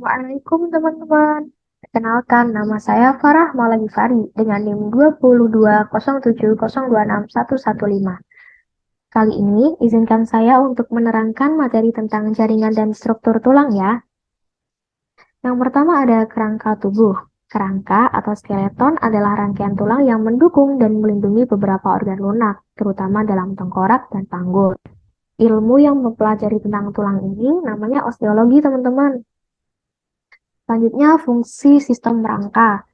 Assalamualaikum teman-teman. Perkenalkan, nama saya Farah Malagifari dengan NIM 2207026115. Kali ini, izinkan saya untuk menerangkan materi tentang jaringan dan struktur tulang ya. Yang pertama ada kerangka tubuh. Kerangka atau skeleton adalah rangkaian tulang yang mendukung dan melindungi beberapa organ lunak, terutama dalam tengkorak dan panggul. Ilmu yang mempelajari tentang tulang ini namanya osteologi, teman-teman. Selanjutnya, fungsi sistem rangka.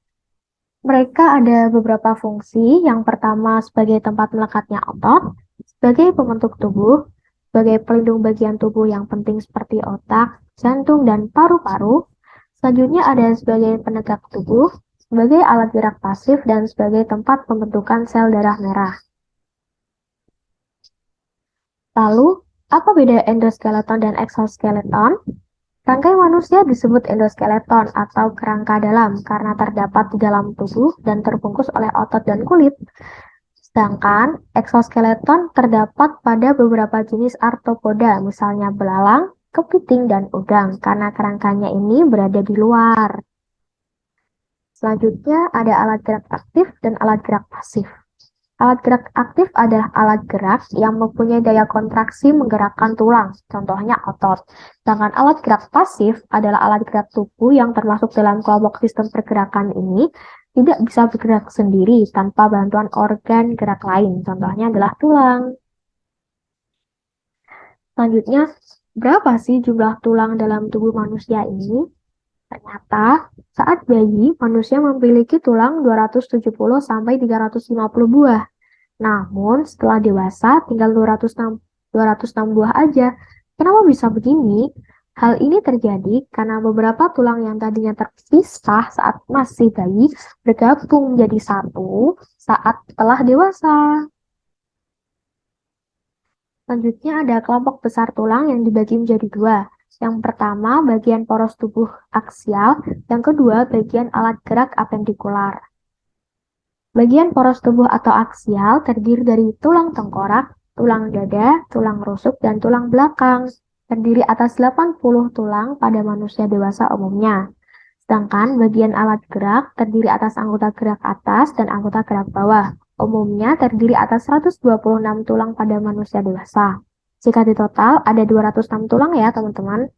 Mereka ada beberapa fungsi. Yang pertama sebagai tempat melekatnya otot, sebagai pembentuk tubuh, sebagai pelindung bagian tubuh yang penting seperti otak, jantung, dan paru-paru. Selanjutnya ada sebagai penegak tubuh, sebagai alat gerak pasif, dan sebagai tempat pembentukan sel darah merah. Lalu, apa beda endoskeleton dan eksoskeleton? Rangkai manusia disebut endoskeleton atau kerangka dalam karena terdapat di dalam tubuh dan terbungkus oleh otot dan kulit. Sedangkan eksoskeleton terdapat pada beberapa jenis arthropoda, misalnya belalang, kepiting, dan udang, karena kerangkanya ini berada di luar. Selanjutnya ada alat gerak aktif dan alat gerak pasif. Alat gerak aktif adalah alat gerak yang mempunyai daya kontraksi menggerakkan tulang, contohnya otot. Sedangkan alat gerak pasif adalah alat gerak tubuh yang termasuk dalam kelompok sistem pergerakan ini tidak bisa bergerak sendiri tanpa bantuan organ gerak lain, contohnya adalah tulang. Selanjutnya, berapa sih jumlah tulang dalam tubuh manusia ini? Ternyata, saat bayi, manusia memiliki tulang 270 sampai 350 buah. Namun, setelah dewasa, tinggal 206 buah aja. Kenapa bisa begini? Hal ini terjadi karena beberapa tulang yang tadinya terpisah saat masih bayi bergabung menjadi satu saat telah dewasa. Selanjutnya ada kelompok besar tulang yang dibagi menjadi dua. Yang pertama, bagian poros tubuh aksial. Yang kedua, bagian alat gerak apendikular. Bagian poros tubuh atau aksial terdiri dari tulang tengkorak, tulang dada, tulang rusuk, dan tulang belakang. Terdiri atas 80 tulang pada manusia dewasa umumnya. Sedangkan bagian alat gerak terdiri atas anggota gerak atas dan anggota gerak bawah. Umumnya terdiri atas 126 tulang pada manusia dewasa. Jika di total ada 206 tulang ya teman-teman.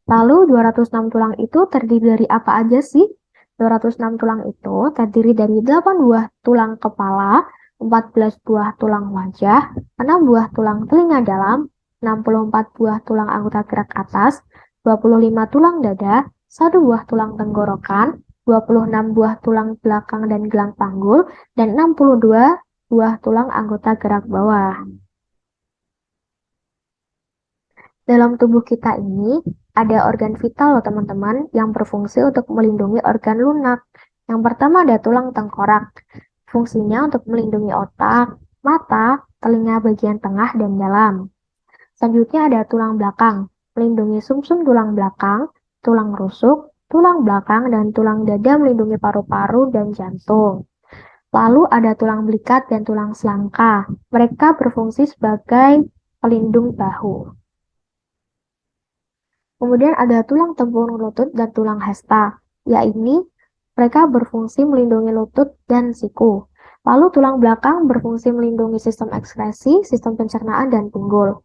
Lalu 206 tulang itu terdiri dari apa aja sih? 206 tulang itu terdiri dari 8 buah tulang kepala, 14 buah tulang wajah, 6 buah tulang telinga dalam, 64 buah tulang anggota gerak atas, 25 tulang dada, 1 buah tulang tenggorokan, 26 buah tulang belakang dan gelang panggul, dan 62 buah tulang anggota gerak bawah. Dalam tubuh kita ini ada organ vital loh teman-teman yang berfungsi untuk melindungi organ lunak. Yang pertama ada tulang tengkorak. Fungsinya untuk melindungi otak, mata, telinga bagian tengah dan dalam. Selanjutnya ada tulang belakang, melindungi sumsum tulang belakang, tulang rusuk, tulang belakang, dan tulang dada melindungi paru-paru dan jantung. Lalu ada tulang belikat dan tulang selangka. Mereka berfungsi sebagai pelindung bahu. Kemudian ada tulang tempurung lutut dan tulang hesta, yaitu mereka berfungsi melindungi lutut dan siku. Lalu tulang belakang berfungsi melindungi sistem ekskresi, sistem pencernaan, dan pinggul.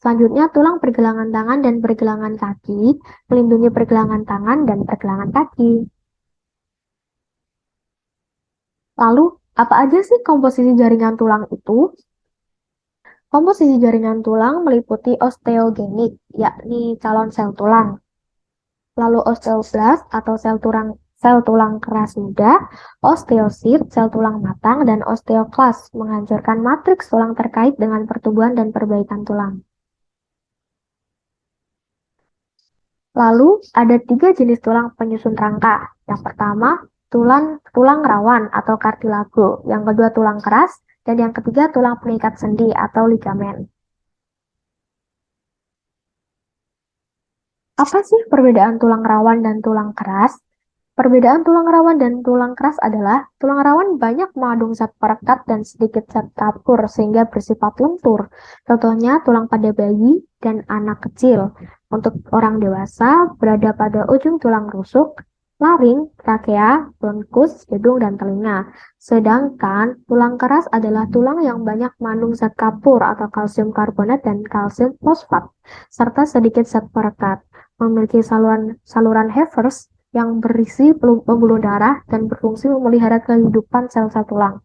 Selanjutnya tulang pergelangan tangan dan pergelangan kaki, melindungi pergelangan tangan dan pergelangan kaki. Lalu, apa aja sih komposisi jaringan tulang itu? Komposisi jaringan tulang meliputi osteogenik, yakni calon sel tulang. Lalu osteoblast atau sel tulang keras muda, osteosit, sel tulang matang, dan osteoklas menghancurkan matriks tulang terkait dengan pertumbuhan dan perbaikan tulang. Lalu ada 3 jenis tulang penyusun rangka. Yang pertama, tulang rawan atau kartilago. Yang kedua, tulang keras. Dan yang ketiga, tulang pengikat sendi atau ligamen. Apa sih perbedaan tulang rawan dan tulang keras? Perbedaan tulang rawan dan tulang keras adalah tulang rawan banyak mengandung zat perekat dan sedikit zat kapur sehingga bersifat lentur. Contohnya tulang pada bayi dan anak kecil. Untuk orang dewasa berada pada ujung tulang rusuk, laring, trakea, bronkus, hidung, dan telinga. Sedangkan tulang keras adalah tulang yang banyak mengandung zat kapur atau kalsium karbonat dan kalsium fosfat, serta sedikit zat perekat. Memiliki saluran Hebers yang berisi pembuluh darah dan berfungsi memelihara kehidupan sel-sel tulang.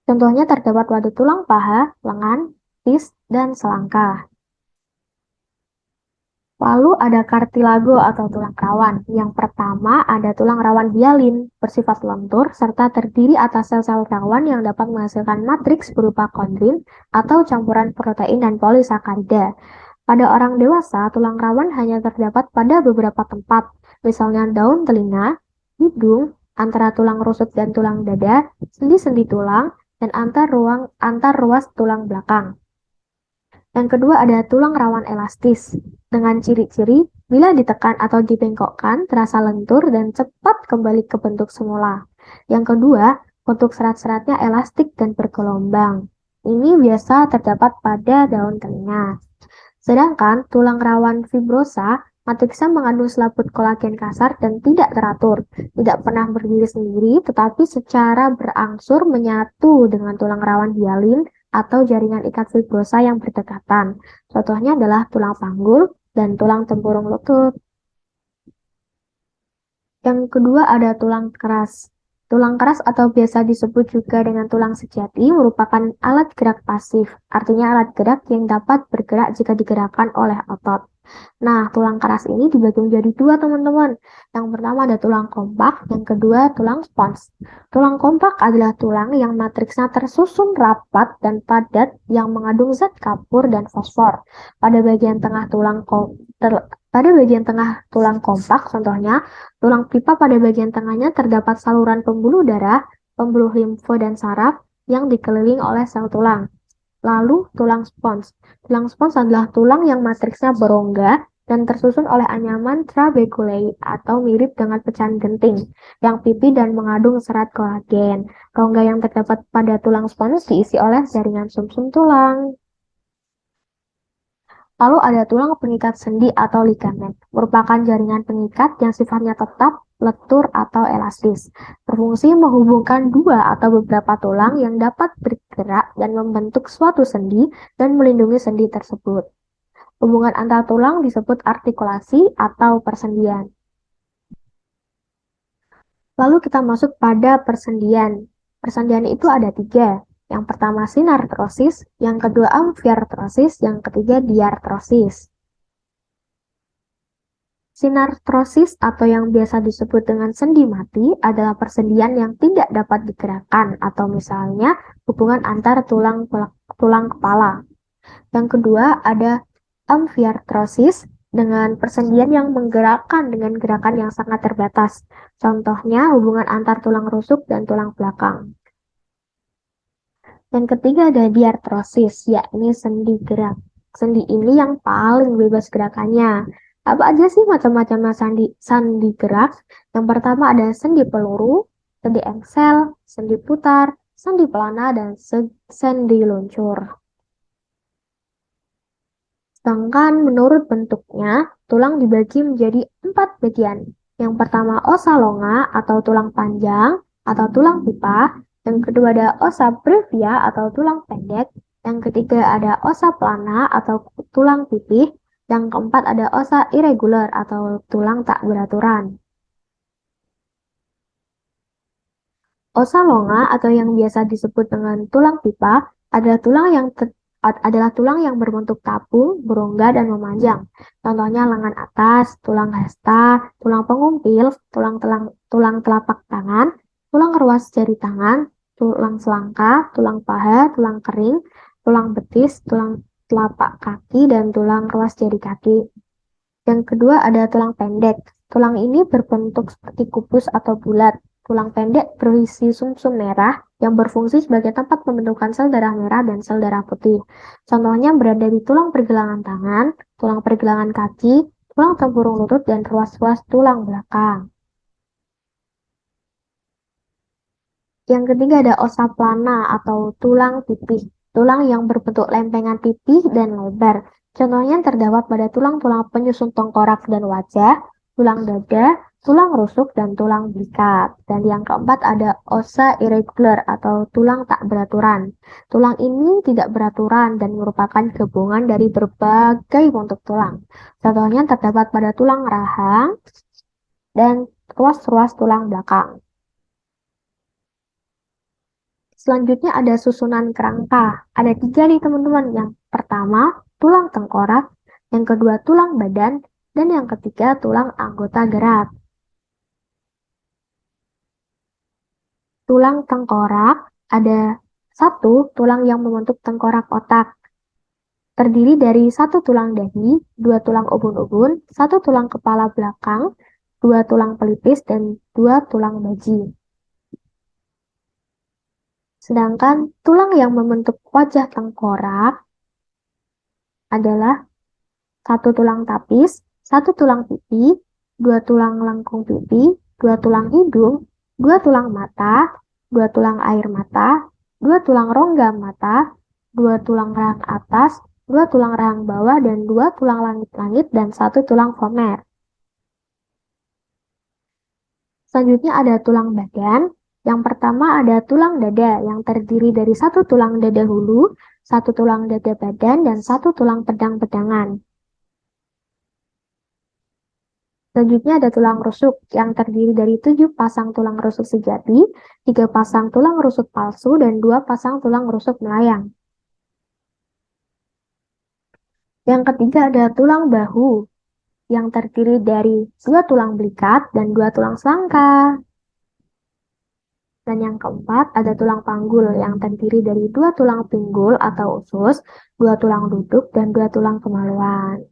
Contohnya terdapat pada tulang paha, lengan, tis, dan selangkah. Lalu ada kartilago atau tulang rawan. Yang pertama ada tulang rawan hialin, bersifat lentur, serta terdiri atas sel-sel rawan yang dapat menghasilkan matriks berupa kondrin atau campuran protein dan polisakarida. Pada orang dewasa, tulang rawan hanya terdapat pada beberapa tempat, misalnya daun telinga, hidung, antara tulang rusuk dan tulang dada, sendi-sendi tulang, dan antar ruas tulang belakang. Yang kedua ada tulang rawan elastis, dengan ciri-ciri bila ditekan atau dibengkokkan terasa lentur dan cepat kembali ke bentuk semula. Yang kedua, bentuk serat-seratnya elastik dan bergelombang. Ini biasa terdapat pada daun telinga. Sedangkan tulang rawan fibrosa, matriksnya mengandung selaput kolagen kasar dan tidak teratur, tidak pernah berdiri sendiri, tetapi secara berangsur menyatu dengan tulang rawan hialin atau jaringan ikat fibrosa yang berdekatan. Contohnya adalah tulang panggul dan tulang tempurung lutut. Yang kedua ada tulang keras. Tulang keras atau biasa disebut juga dengan tulang sejati merupakan alat gerak pasif, artinya alat gerak yang dapat bergerak jika digerakkan oleh otot. Nah, tulang keras ini dibagi menjadi dua, teman-teman. Yang pertama ada tulang kompak, yang kedua tulang spons. Tulang kompak adalah tulang yang matriksnya tersusun rapat dan padat yang mengandung zat kapur dan fosfor. Pada bagian tengah tulang kompak, contohnya tulang pipa, pada bagian tengahnya terdapat saluran pembuluh darah, pembuluh limfe dan saraf yang dikelilingi oleh sel tulang. Lalu tulang spons. Tulang spons adalah tulang yang matriksnya berongga dan tersusun oleh anyaman trabeculae atau mirip dengan pecahan genting yang pipih dan mengandung serat kolagen. Rongga yang terdapat pada tulang spons diisi oleh jaringan sumsum tulang. Lalu ada tulang pengikat sendi atau ligamen, merupakan jaringan pengikat yang sifatnya tetap, lentur, atau elastis. Berfungsi menghubungkan dua atau beberapa tulang yang dapat bergerak dan membentuk suatu sendi dan melindungi sendi tersebut. Hubungan antar tulang disebut artikulasi atau persendian. Lalu kita masuk pada persendian. Persendian itu ada tiga. Yang pertama sinartrosis, yang kedua amfiartrosis, yang ketiga diartrosis. Sinartrosis atau yang biasa disebut dengan sendi mati adalah persendian yang tidak dapat digerakkan atau misalnya hubungan antar tulang kepala. Yang kedua ada amfiartrosis dengan persendian yang menggerakkan dengan gerakan yang sangat terbatas. Contohnya hubungan antar tulang rusuk dan tulang belakang. Yang ketiga ada diartrosis, yakni sendi gerak. Sendi ini yang paling bebas gerakannya. Apa aja sih macam-macamnya sendi gerak? Yang pertama ada sendi peluru, sendi engsel, sendi putar, sendi pelana, dan sendi luncur. Sedangkan menurut bentuknya, tulang dibagi menjadi 4 bagian. Yang pertama ossa longa atau tulang panjang atau tulang pipa. Yang kedua ada ossa brevia atau tulang pendek. Yang ketiga ada ossa plana atau tulang pipih. Yang keempat ada ossa irregular atau tulang tak beraturan. Ossa longa atau yang biasa disebut dengan tulang pipa adalah tulang yang berbentuk tabung, berongga, dan memanjang. Contohnya lengan atas, tulang hasta, tulang pengumpil, tulang telapak tangan, tulang ruas jari tangan, tulang selangka, tulang paha, tulang kering, tulang betis, tulang telapak kaki, dan tulang ruas jari kaki. Yang kedua ada tulang pendek. Tulang ini berbentuk seperti kubus atau bulat. Tulang pendek berisi sumsum merah yang berfungsi sebagai tempat pembentukan sel darah merah dan sel darah putih. Contohnya berada di tulang pergelangan tangan, tulang pergelangan kaki, tulang tempurung lutut, dan ruas-ruas tulang belakang. Yang ketiga ada ossa plana atau tulang pipih. Tulang yang berbentuk lempengan pipih dan lebar. Contohnya terdapat pada tulang-tulang penyusun tengkorak dan wajah, tulang dada, tulang rusuk, dan tulang belikat. Dan yang keempat ada ossa irregular atau tulang tak beraturan. Tulang ini tidak beraturan dan merupakan gabungan dari berbagai bentuk tulang. Contohnya terdapat pada tulang rahang dan ruas-ruas tulang belakang. Selanjutnya ada susunan kerangka. Ada 3 nih teman-teman. Yang pertama, tulang tengkorak. Yang kedua, tulang badan. Dan yang ketiga, tulang anggota gerak. Tulang tengkorak ada satu tulang yang membentuk tengkorak otak. Terdiri dari satu tulang dahi, 2 tulang ubun-ubun, 1 tulang kepala belakang, 2 tulang pelipis, dan 2 tulang baji. Sedangkan tulang yang membentuk wajah tengkorak adalah 1 tulang tapis, 1 tulang pipi, 2 tulang lengkung pipi, 2 tulang hidung, 2 tulang mata, 2 tulang air mata, 2 tulang rongga mata, 2 tulang rahang atas, 2 tulang rahang bawah, dan 2 tulang langit-langit, dan 1 tulang vomer. Selanjutnya ada tulang badan. Yang pertama ada tulang dada yang terdiri dari 1 tulang dada hulu, 1 tulang dada badan, dan 1 tulang pedang-pedangan. Selanjutnya ada tulang rusuk yang terdiri dari 7 pasang tulang rusuk sejati, 3 pasang tulang rusuk palsu, dan 2 pasang tulang rusuk melayang. Yang ketiga ada tulang bahu yang terdiri dari 2 tulang belikat dan 2 tulang selangka. Dan yang keempat ada tulang panggul yang terdiri dari 2 tulang pinggul atau usus, 2 tulang duduk, dan 2 tulang kemaluan.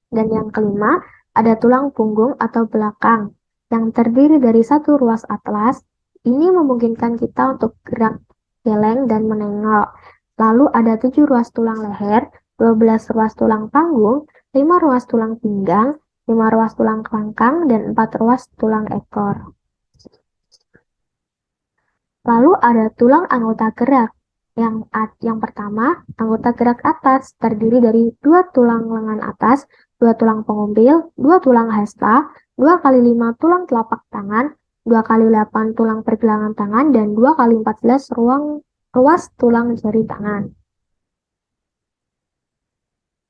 Dan yang kelima, ada tulang punggung atau belakang yang terdiri dari 1 ruas atlas. Ini memungkinkan kita untuk gerak geleng dan menengok. Lalu ada 7 ruas tulang leher, 12 ruas tulang panggung, 5 ruas tulang pinggang, 5 ruas tulang kelangkang, dan 4 ruas tulang ekor. Lalu ada tulang anggota gerak. Yang pertama, anggota gerak atas terdiri dari 2 tulang lengan atas, 2 tulang pengumpil, 2 tulang hasta, 2 kali 5 tulang telapak tangan, 2 kali 8 tulang pergelangan tangan, dan 2 kali 14 ruas tulang jari tangan.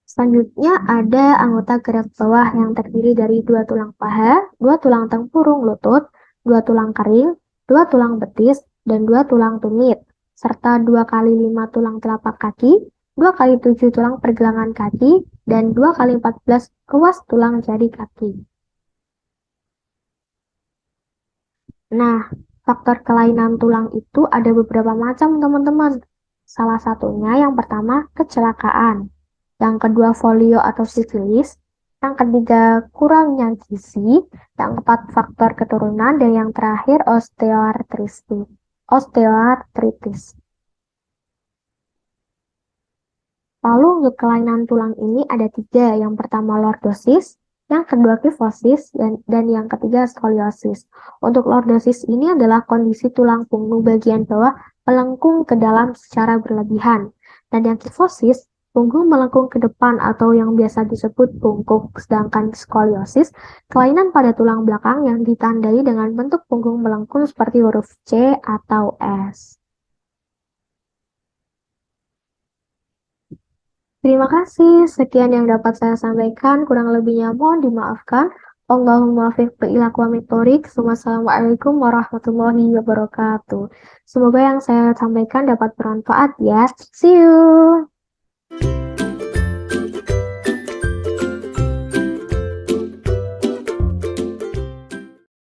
Selanjutnya ada anggota gerak bawah yang terdiri dari 2 tulang paha, 2 tulang tempurung lutut, 2 tulang kering, 2 tulang betis, dan 2 tulang tumit, serta 2 kali 5 tulang telapak kaki, 2 kali 7 tulang pergelangan kaki, dan 2 kali 14 ruas tulang jari kaki. Nah, faktor kelainan tulang itu ada beberapa macam teman-teman. Salah satunya yang pertama kecelakaan, yang kedua folio atau sifilis, yang ketiga kurangnya gizi, yang keempat faktor keturunan, dan yang terakhir osteoartritis. Lalu untuk kelainan tulang ini ada 3, yang pertama lordosis, yang kedua kifosis, dan yang ketiga skoliosis. Untuk lordosis ini adalah kondisi tulang punggung bagian bawah melengkung ke dalam secara berlebihan. Dan yang kifosis, punggung melengkung ke depan atau yang biasa disebut bungkuk. Sedangkan skoliosis, kelainan pada tulang belakang yang ditandai dengan bentuk punggung melengkung seperti huruf C atau S. Terima kasih, sekian yang dapat saya sampaikan, kurang lebihnya mohon dimaafkan. Allahumma fiqh ila aqwamit thoriq. Wassalamualaikum warahmatullahi wabarakatuh. Semoga yang saya sampaikan dapat bermanfaat ya. See you.